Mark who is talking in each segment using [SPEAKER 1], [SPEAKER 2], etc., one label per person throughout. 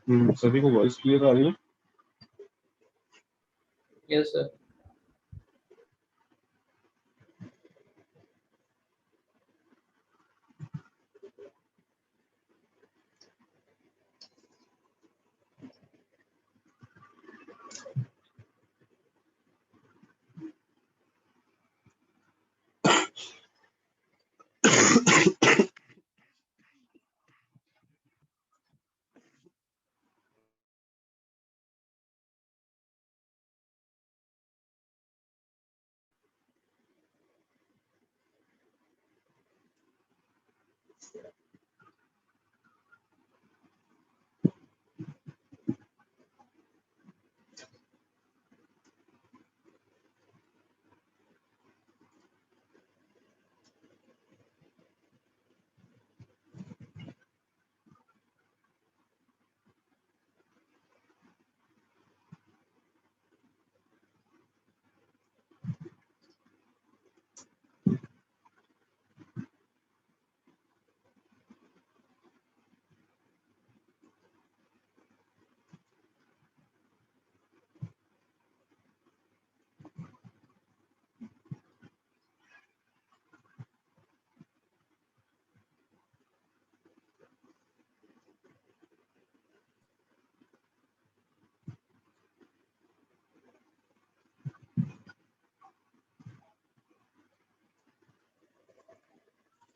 [SPEAKER 1] सभी को voice clear आ रही है?
[SPEAKER 2] Yes sir.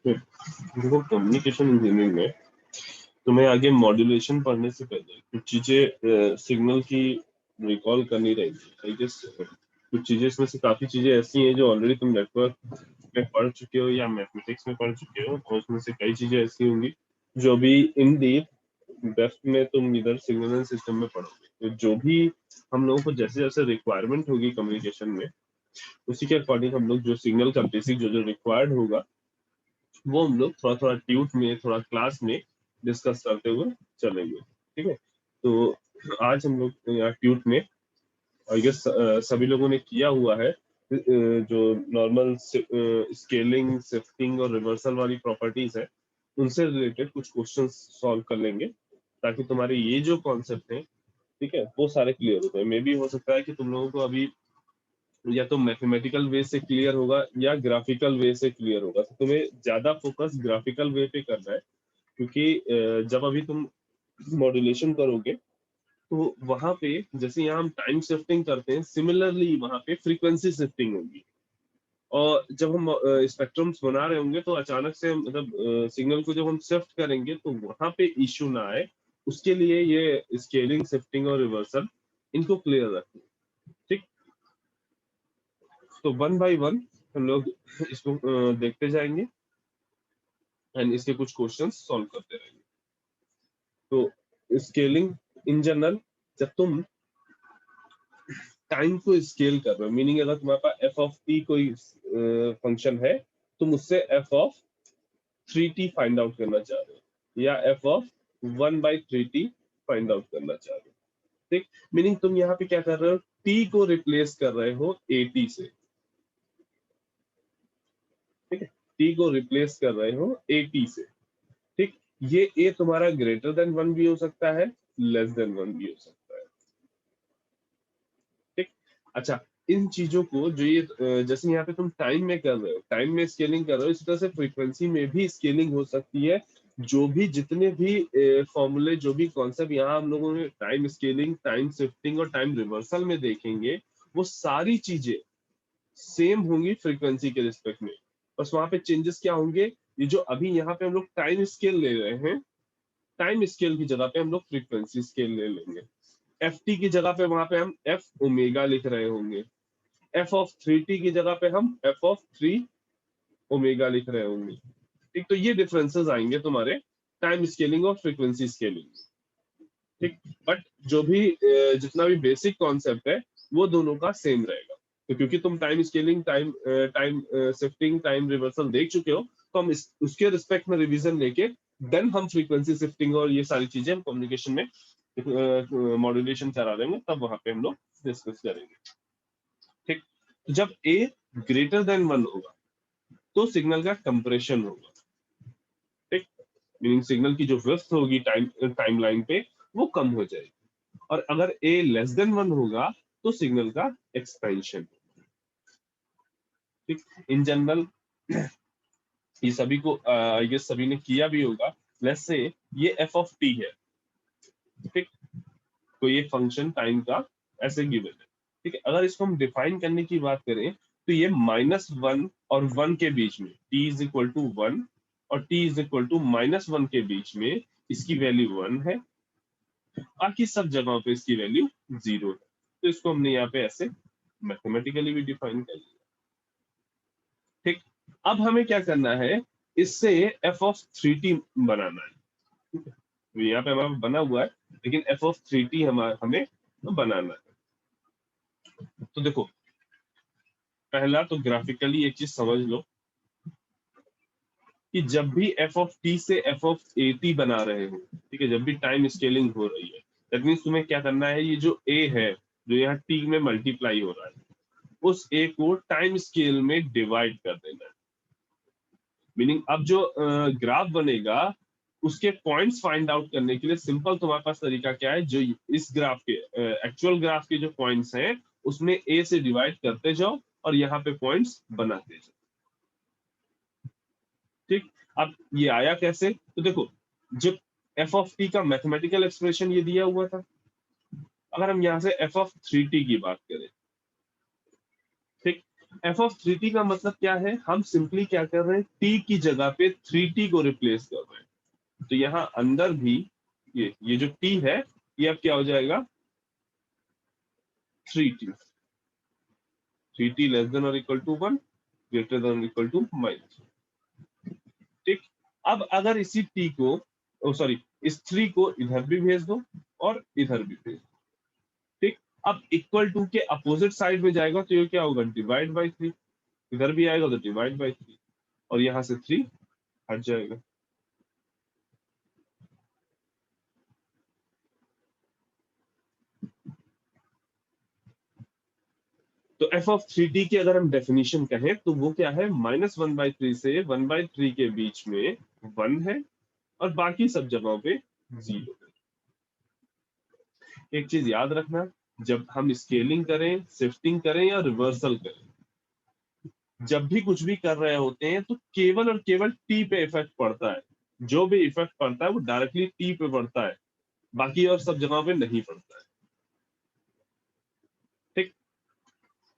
[SPEAKER 1] देखो, कम्युनिकेशन इंजीनियरिंग में तुम्हें आगे मॉड्यूलेशन पढ़ने से पहले कुछ चीजें सिग्नल की रिकॉल करनी रहेगी। आई गेस कुछ चीजें इसमें से काफी चीजें ऐसी हैं जो ऑलरेडी तुम नेटवर्क में पढ़ चुके हो या मैथमेटिक्स में पढ़ चुके हो, और उसमें से कई चीजें ऐसी होंगी जो भी इन डीप डेप्थ में तुम इधर सिग्नल एंड सिस्टम में पढ़ोगे। तो जो भी हम लोगों को जैसे जैसे रिक्वायरमेंट होगी कम्युनिकेशन में, उसी के अकॉर्डिंग हम लोग जो सिग्नल का बेसिक जो जो रिक्वायर्ड होगा वो हम लोग थोड़ा थोड़ा ट्यूट में, थोड़ा क्लास में डिस्कस करते हुए चलेंगे। ठीक है, तो आज हम लोग यहाँ ट्यूट में आई गेस सभी लोगों ने किया हुआ है जो नॉर्मल स्केलिंग, शिफ्टिंग और रिवर्सल वाली प्रॉपर्टीज है, उनसे रिलेटेड कुछ क्वेश्चंस सॉल्व कर लेंगे ताकि तुम्हारे ये जो कॉन्सेप्ट है, ठीक है, वो सारे क्लियर हो जाए। मे भी हो सकता है कि तुम लोगों को अभी या तो मैथमेटिकल वे से क्लियर होगा या ग्राफिकल वे से क्लियर होगा, तो तुम्हें ज्यादा फोकस ग्राफिकल वे पे करना है, क्योंकि जब अभी तुम मॉड्यूलेशन करोगे तो वहां पे जैसे यहाँ हम टाइम शिफ्टिंग करते हैं, सिमिलरली वहां पे फ्रीक्वेंसी शिफ्टिंग होगी। और जब हम स्पेक्ट्रम्स बना रहे होंगे तो अचानक से मतलब सिग्नल को जब हम शिफ्ट करेंगे तो वहां पे इश्यू ना आए, उसके लिए ये स्केलिंग, शिफ्टिंग और रिवर्सल इनको क्लियर रखें। ठीक, तो वन बाय वन हम लोग इसको देखते जाएंगे एंड इसके कुछ क्वेश्चंस सॉल्व करते रहेंगे। तो स्केलिंग इन जनरल, जब तुम टाइम को स्केल कर रहे हो, मीनिंग अगर तुम्हारे पास एफ ऑफ टी कोई फंक्शन है, तुम उससे F of 3t find out करना चाह रहे हो या F of 1/3t find out करना चाह रहे हो। ठीक, मीनिंग तुम यहाँ पे क्या कर रहे हो, t को रिप्लेस कर रहे हो at से। ठीक है, t को रिप्लेस कर रहे हो at से। ठीक, ये a तुम्हारा ग्रेटर देन 1 भी हो सकता है, लेस देन 1 भी हो सकता है। ठीक, अच्छा, इन चीजों को जो ये जैसे यहाँ पे तुम टाइम में कर रहे हो, टाइम में स्केलिंग कर रहे हो, इसी तरह से फ्रीक्वेंसी में भी स्केलिंग हो सकती है। जो भी जितने भी फॉर्मूले, जो भी कॉन्सेप्ट यहाँ हम लोगों ने टाइम स्केलिंग, टाइम शिफ्टिंग और टाइम रिवर्सल में देखेंगे, वो सारी चीजें सेम होंगी फ्रीक्वेंसी के रिस्पेक्ट में। बस वहां पे चेंजेस क्या होंगे, ये जो अभी यहाँ पे हम लोग टाइम स्केल ले रहे हैं, टाइम स्केल की जगह पे हम लोग फ्रीक्वेंसी स्केल ले लेंगे। एफ टी की जगह पे वहां पे हम एफ ओमेगा लिख रहे होंगे, एफ ऑफ 3t की जगह पे हम एफ ऑफ 3 ओमेगा लिख रहे होंगे। ठीक, तो ये डिफरेंसेस आएंगे तुम्हारे टाइम स्केलिंग और फ्रीक्वेंसी स्केलिंग। ठीक, बट जो भी जितना भी बेसिक कॉन्सेप्ट है वो दोनों का सेम रहेगा। तो क्योंकि तुम time scaling, time shifting, time reversal देख चुके हो, तो हम उसके रिस्पेक्ट में रिवीजन लेके देन हम फ्रीक्वेंसी शिफ्टिंग और ये सारी चीजें हम कम्युनिकेशन में मॉड्यूलेशन करा देंगे, तब वहां पे हम लोग डिस्कस करेंगे। ठीक, तो जब a ग्रेटर देन 1 होगा तो सिग्नल का कंप्रेशन होगा। ठीक, मीनिंग सिग्नल की जो विड्थ होगी टाइमलाइन पे, वो कम हो जाएगी, और अगर a लेस देन 1 होगा तो सिग्नल का एक्सपेंशन। ठीक, इन जनरल ये सभी को आई गेस सभी ने किया भी होगा। लेट्स से ये f ऑफ t है, ठीक, तो ये फंक्शन टाइम का ऐसे गिवन है। ठीक है, अगर इसको हम डिफाइन करने की बात करें तो ये -1 और 1 के बीच में t इज इक्वल टू 1 और t इज इक्वल टू -1 के बीच में इसकी वैल्यू 1 है, बाकी सब जगहों पे इसकी वैल्यू 0 है। तो इसको हमने यहाँ पे ऐसे मैथमेटिकली भी डिफाइन कर लिया। ठीक, अब हमें क्या करना है, इससे f ऑफ 3t बनाना है। ठीक है, तो यहाँ पे हमारा बना हुआ है, लेकिन f ऑफ 3t हमें बनाना है। तो देखो, पहला तो ग्राफिकली एक चीज समझ लो कि जब भी f ऑफ t से f ऑफ at बना रहे हो, ठीक है, जब भी टाइम स्केलिंग हो रही है, दैट मीन्स तुम्हें क्या करना है, ये जो a है जो यहाँ t में मल्टीप्लाई हो रहा है, उस a को टाइम स्केल में डिवाइड कर देना है। मीनिंग अब जो ग्राफ बनेगा उसके पॉइंट्स फाइंड आउट करने के लिए सिंपल तुम्हारे पास तरीका क्या है, जो इस ग्राफ के एक्चुअल ग्राफ के जो पॉइंट्स हैं उसमें a से डिवाइड करते जाओ और यहाँ पे पॉइंट्स बनाते जाओ। ठीक, अब ये आया कैसे, तो देखो, जब f ऑफ t का मैथमेटिकल एक्सप्रेशन ये दिया हुआ था, अगर हम यहाँ से f ऑफ 3t की बात करें, ठीक, f ऑफ 3t का मतलब क्या है, हम सिंपली क्या कर रहे हैं, t की जगह पे 3t को रिप्लेस कर रहे हैं। तो यहाँ अंदर भी ये जो t है ये अब क्या हो जाएगा, 3t, 3t लेस देन और equal to 1, greater than equal to -। ठीक, अब अगर इसी t को, ओ सॉरी, इस 3 को इधर भी भेज दो और इधर भी भेज दो। ठीक, अब इक्वल टू के अपोजिट साइड में जाएगा तो ये क्या होगा, डिवाइड बाई 3, इधर भी आएगा तो डिवाइड बाई 3, और यहाँ से 3 हट जाएगा। तो f ऑफ 3t की अगर हम डेफिनेशन कहें तो वो क्या है, -1/3 से 1/3 के बीच में 1 है और बाकी सब जगहों पे 0 है। एक चीज याद रखना, जब हम स्केलिंग करें, शिफ्टिंग करें या रिवर्सल करें, जब भी कुछ भी कर रहे होते हैं तो केवल और केवल टी पे इफेक्ट पड़ता है। जो भी इफेक्ट पड़ता है वो डायरेक्टली टी पे पड़ता है, बाकी और सब जगहों पे नहीं पड़ता है। ठीक,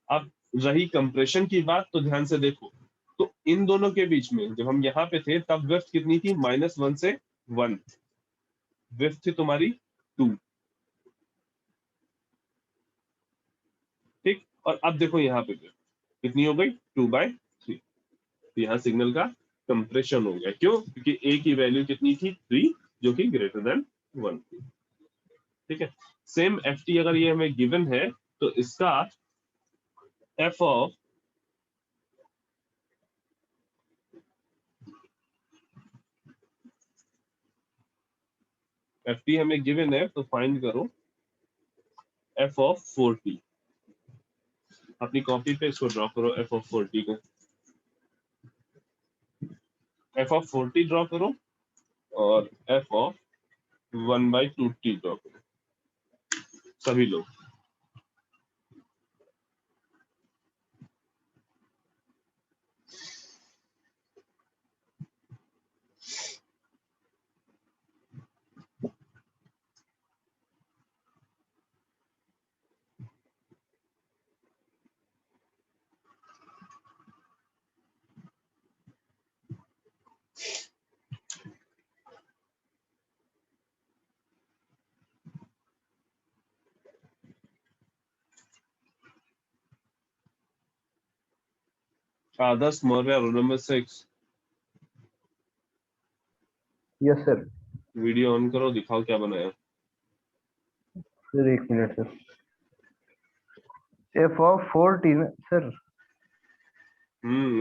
[SPEAKER 1] अब रही कंप्रेशन की बात तो ध्यान से देखो, तो इन दोनों के बीच में जब हम यहाँ पे थे तब विड्थ कितनी थी, -1 से 1, विड्थ थी तुम्हारी 2। ठीक, और अब देखो यहाँ पे width कितनी हो गई, 2/3। यहाँ सिग्नल का कंप्रेशन हो गया, क्यों, क्योंकि ए की वैल्यू कितनी थी, 3, जो कि ग्रेटर देन 1 थी। ठीक है, सेम एफ टी अगर ये हमें गिवन है तो इसका एफ ऑफ एफ टी हमें गिवन है तो फाइंड करो एफ ऑफ 4t। अपनी कॉपी पे इसको ड्रॉ करो, एफ ऑफ 4t को, एफ ऑफ 4t ड्रॉ करो और एफ ऑफ 1/2t ड्रॉ करो सभी लोग। Adarsh Maurya, roll number 6।
[SPEAKER 2] Yes sir.
[SPEAKER 1] Video on करो, दिखाओ क्या बनाया।
[SPEAKER 2] सर एक minute sir, F of 4t sir.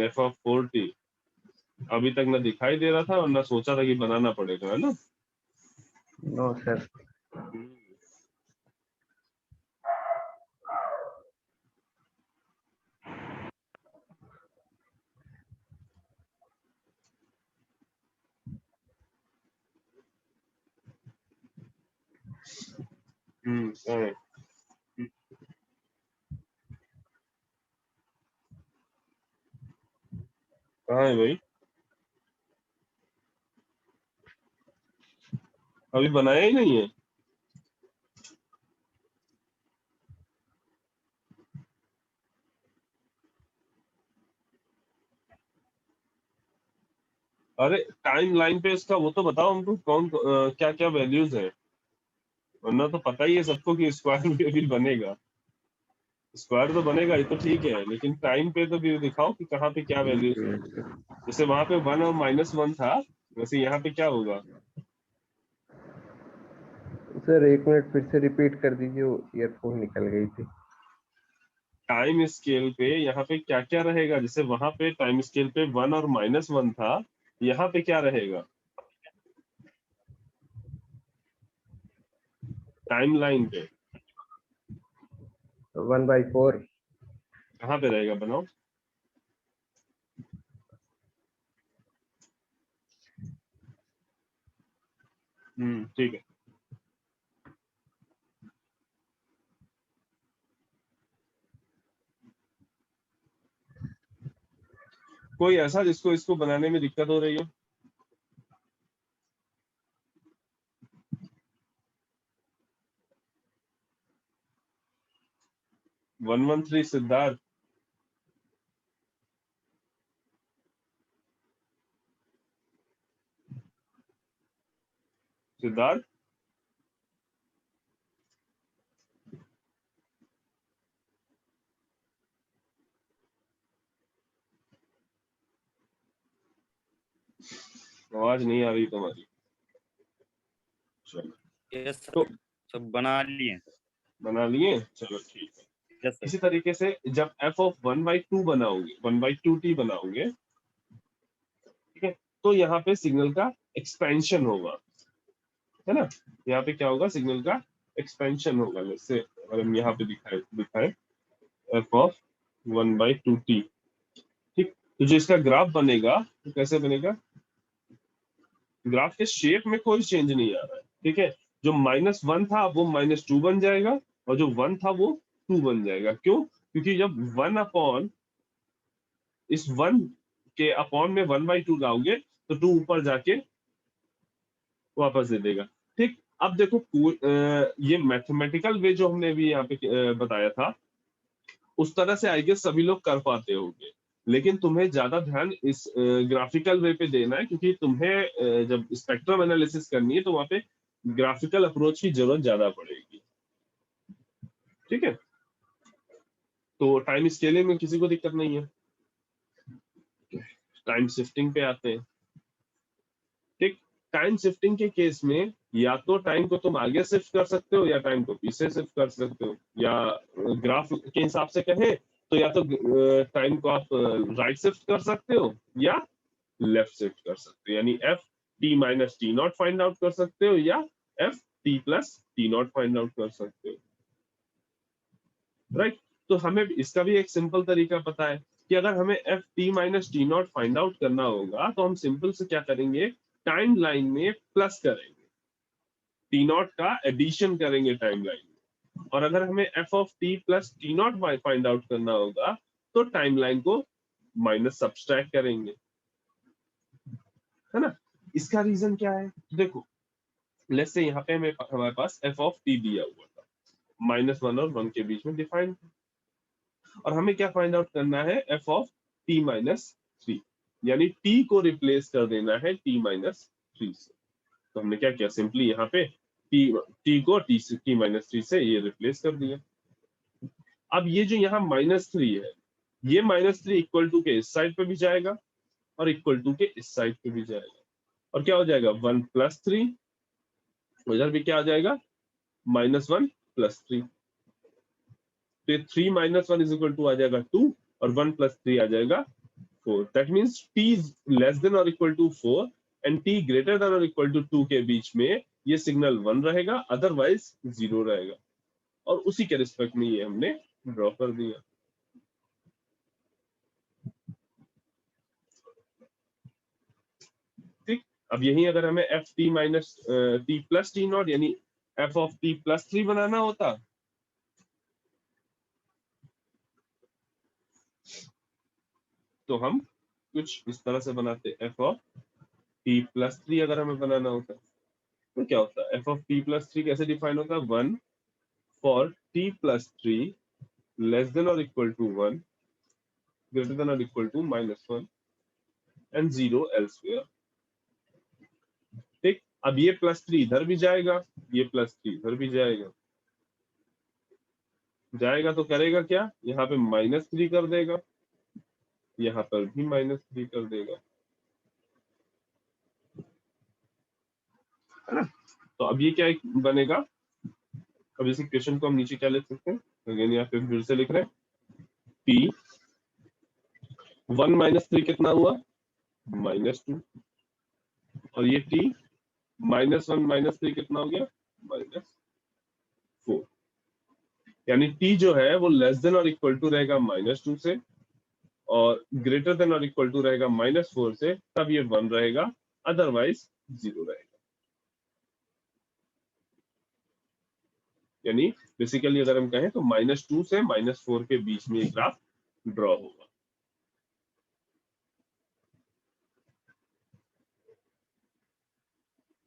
[SPEAKER 1] F of 4t अभी तक ना दिखाई दे रहा था और ना सोचा था कि बनाना पड़ेगा, है ना।
[SPEAKER 2] No sir.
[SPEAKER 1] हाँ, कहाँ है भाई? अभी बनाया ही नहीं है। अरे टाइम लाइन पे इसका वो तो बताओ हमको, कौन क्या क्या वैल्यूज है, वरना तो पता ही है सबको कि स्क्वायर में भी बनेगा। स्क्वायर तो बनेगा, ये तो ठीक है, लेकिन टाइम पे तो भी दिखाओ कि कहाँ पे क्या
[SPEAKER 2] एक
[SPEAKER 1] वैल्यूज है।
[SPEAKER 2] Minute sir.
[SPEAKER 1] जैसे वहां पे 1 और -1 था, वैसे यहाँ पे क्या होगा?
[SPEAKER 2] सर एक मिनट फिर से रिपीट कर दीजिए, वो ईयरफोन निकल गई थी।
[SPEAKER 1] टाइम स्केल पे यहाँ पे क्या क्या रहेगा? जैसे वहां पे टाइम स्केल पे 1 और -1 था, यहाँ पे क्या रहेगा टाइम लाइन पे?
[SPEAKER 2] 1/4।
[SPEAKER 1] कहाँ पे रहेगा, बनाओ। ठीक है। कोई ऐसा जिसको इसको बनाने में दिक्कत हो रही हो? 113 सिद्धार्थ। सिद्धार्थ, आवाज नहीं आ रही तुम्हारी। चलो,
[SPEAKER 3] यस
[SPEAKER 1] तो
[SPEAKER 3] सर, सब बना लिए।
[SPEAKER 1] बना लिए, चलो ठीक है।
[SPEAKER 3] Yes sir.
[SPEAKER 1] इसी तरीके से जब f(1/2) बनाओगे, 1/2t बनाओगे, ठीक है, तो यहाँ पे सिग्नल का एक्सपेंशन होगा, है ना? यहाँ पे क्या होगा? सिग्नल का एक्सपेंशन होगा। जैसे अगर हम यहाँ पे दिखाए दिखाए f(1/2t), ठीक, तो जो इसका ग्राफ बनेगा, तो कैसे बनेगा? ग्राफ के शेप में कोई चेंज नहीं आ रहा है, ठीक है। जो -1 था वो -2 बन जाएगा, और जो 1 था वो 2 बन जाएगा। क्यों? क्योंकि जब 1 अपॉन इस 1 के अपॉन में 1/2 लाओगे, तो 2 ऊपर जाके वापस दे देगा। ठीक, अब देखो ये मैथमेटिकल वे जो हमने अभी यहाँ पे बताया था, उस तरह से आई गेस सभी लोग कर पाते होंगे, लेकिन तुम्हें ज्यादा ध्यान इस ग्राफिकल वे पे देना है, क्योंकि तुम्हें जब स्पेक्ट्रम एनालिसिस करनी है तो वहां पे ग्राफिकल अप्रोच की जरूरत ज्यादा पड़ेगी। ठीक है, तो टाइम स्केलिंग में किसी को दिक्कत नहीं है। टाइम शिफ्टिंग पे आते हैं। ठीक, टाइम शिफ्टिंग के केस में या तो टाइम को तुम आगे शिफ्ट कर सकते हो, या टाइम को पीछे शिफ्ट कर सकते हो, या ग्राफ के हिसाब से कहें तो या तो टाइम को आप राइट शिफ्ट कर सकते हो, या लेफ्ट शिफ्ट कर सकते हो। यानी ft-t0 फाइंड आउट कर सकते हो, या ft+t0 फाइंड आउट कर सकते हो। राइट, तो हमें इसका भी एक सिंपल तरीका पता है कि अगर हमें ft-t0 फाइंड आउट करना होगा, तो हम सिंपल से क्या करेंगे? टाइम लाइन में प्लस करेंगे, t0 का एडिशन करेंगे टाइम लाइन में। और अगर हमें f(t+t0) फाइंड आउट करना होगा, तो टाइम लाइन को माइनस सब्सट्रैक्ट करेंगे, है ना? इसका रीजन क्या है? देखो, लेट्स से यहाँ पे हमारे पास f(t) दिया हुआ था, -1 और 1 के बीच में डिफाइंड, और हमें क्या फाइंड आउट करना है? f(t-3), यानी t को रिप्लेस कर देना है t-3 से। तो हमने क्या किया? सिंपली यहाँ पे t को t-3 से ये रिप्लेस कर दिया। अब ये जो यहाँ -3 है, ये -3 इक्वल टू के इस साइड पे भी जाएगा, और इक्वल टू के इस साइड पे भी जाएगा, और क्या हो जाएगा? 1+3, उधर भी क्या आ जाएगा? -1+3। तो 3 - 1 आ जाएगा 2, और 1+3 आ जाएगा 4। That means t less than और equal to 4 and t greater than और इक्वल टू 2 के बीच में ये सिग्नल 1 रहेगा, अदरवाइज 0 रहेगा। और उसी के रिस्पेक्ट में ये हमने ड्रॉ कर दिया। ठीक, अब यही अगर हमें f t+t0 यानी एफ ऑफ टी प्लस 3 बनाना होता तो हम कुछ इस तरह से बनाते, एफ ऑफ टी प्लस 3 अगर हमें बनाना होता तो क्या होता, एफ ऑफ टी प्लस 3 कैसे डिफाइन होता, 1 for T plus 3 less than और इक्वल टू 1 ग्रेटर देन और इक्वल टू -1 एंड 0 एल्सवेयर। ठीक, अब ये +3 इधर भी जाएगा, ये +3 इधर भी जाएगा, जाएगा तो करेगा क्या, यहाँ पे -3 कर देगा, यहाँ पर भी -3 कर देगा, है ना। तो अब ये क्या बनेगा, अब इस इक्वेशन को हम नीचे क्या लिख सकते हैं, अगेन यहाँ पे फिर से लिख रहे हैं p 1 -3 कितना हुआ, -2, और ये t -1 -3 कितना हो गया, -4। यानी t जो है वो लेस देन और इक्वल टू रहेगा -2 से और ग्रेटर देन और इक्वल टू रहेगा -4 से, तब ये 1 रहेगा, अदरवाइज 0 रहेगा। यानी बेसिकली अगर हम कहें तो -2 से -4 के बीच में एक ग्राफ ड्रॉ होगा।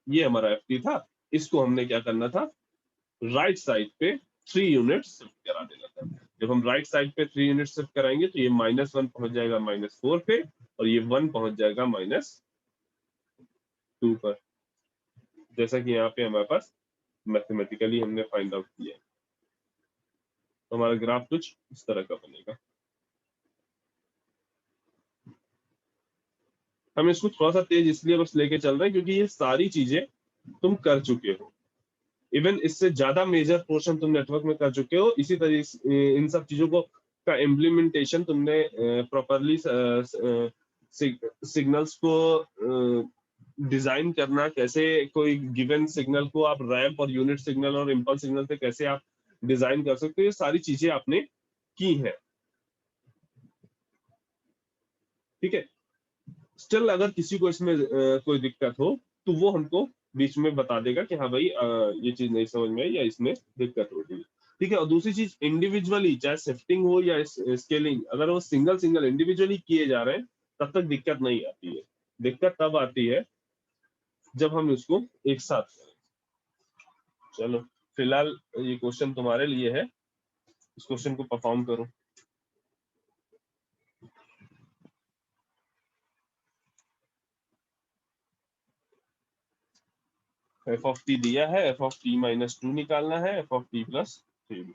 [SPEAKER 1] ये हमारा एफ टी था, इसको हमने क्या करना था, राइट साइड पे 3 यूनिट शिफ्ट करा देना था। जब हम राइट साइड पे 3 यूनिट शिफ्ट कराएंगे तो ये -1 पहुंच जाएगा -4 पे और ये 1 पहुंच जाएगा -2 पर, जैसा कि यहाँ पे हमारे पास मैथमेटिकली हमने फाइंड आउट किया है। तो हमारा ग्राफ कुछ इस तरह का बनेगा। हम इसको थोड़ा सा तेज इसलिए बस लेके चल रहे हैं क्योंकि ये सारी चीजें तुम कर चुके हो, इवन इससे ज्यादा मेजर पोर्शन तुम नेटवर्क में कर चुके हो। इसी तरह इन सब चीजों को का इम्प्लीमेंटेशन तुमने प्रॉपरली सिग्नल्स को डिजाइन करना, कैसे कोई गिवन सिग्नल को आप रैंप और यूनिट सिग्नल और इम्पल्स सिग्नल से कैसे आप डिजाइन कर सकते हो, ये सारी चीजें आपने की हैं। ठीक है, स्टिल अगर किसी को इसमें कोई दिक्कत हो तो वो हमको बीच में बता देगा कि हाँ भाई ये चीज नहीं समझ में आई या इसमें दिक्कत हो रही है। ठीक है, और दूसरी चीज इंडिविजुअली चाहे शिफ्टिंग हो या स्केलिंग, अगर वो सिंगल सिंगल इंडिविजुअली किए जा रहे हैं तब तक दिक्कत नहीं आती है। दिक्कत तब आती है जब हम इसको एक साथ करें। चलो फिलहाल ये क्वेश्चन तुम्हारे लिए है, इस क्वेश्चन को परफॉर्म करो। एफ ऑफ टी दिया है, एफ ऑफ टी -2 निकालना है, एफ ऑफ टी प्लस 3।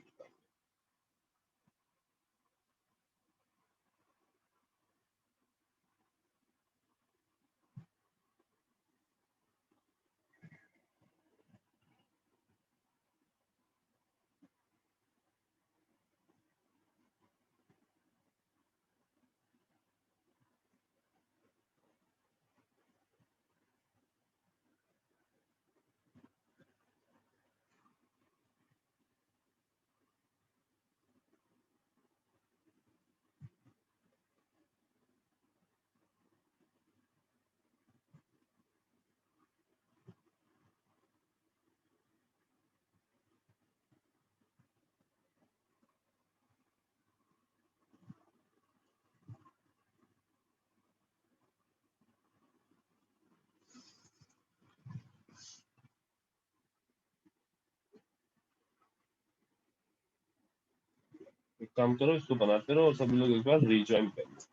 [SPEAKER 1] एक काम करो, इसको बनाते रहो और सभी लोग एक बार रीज्वाइन करो।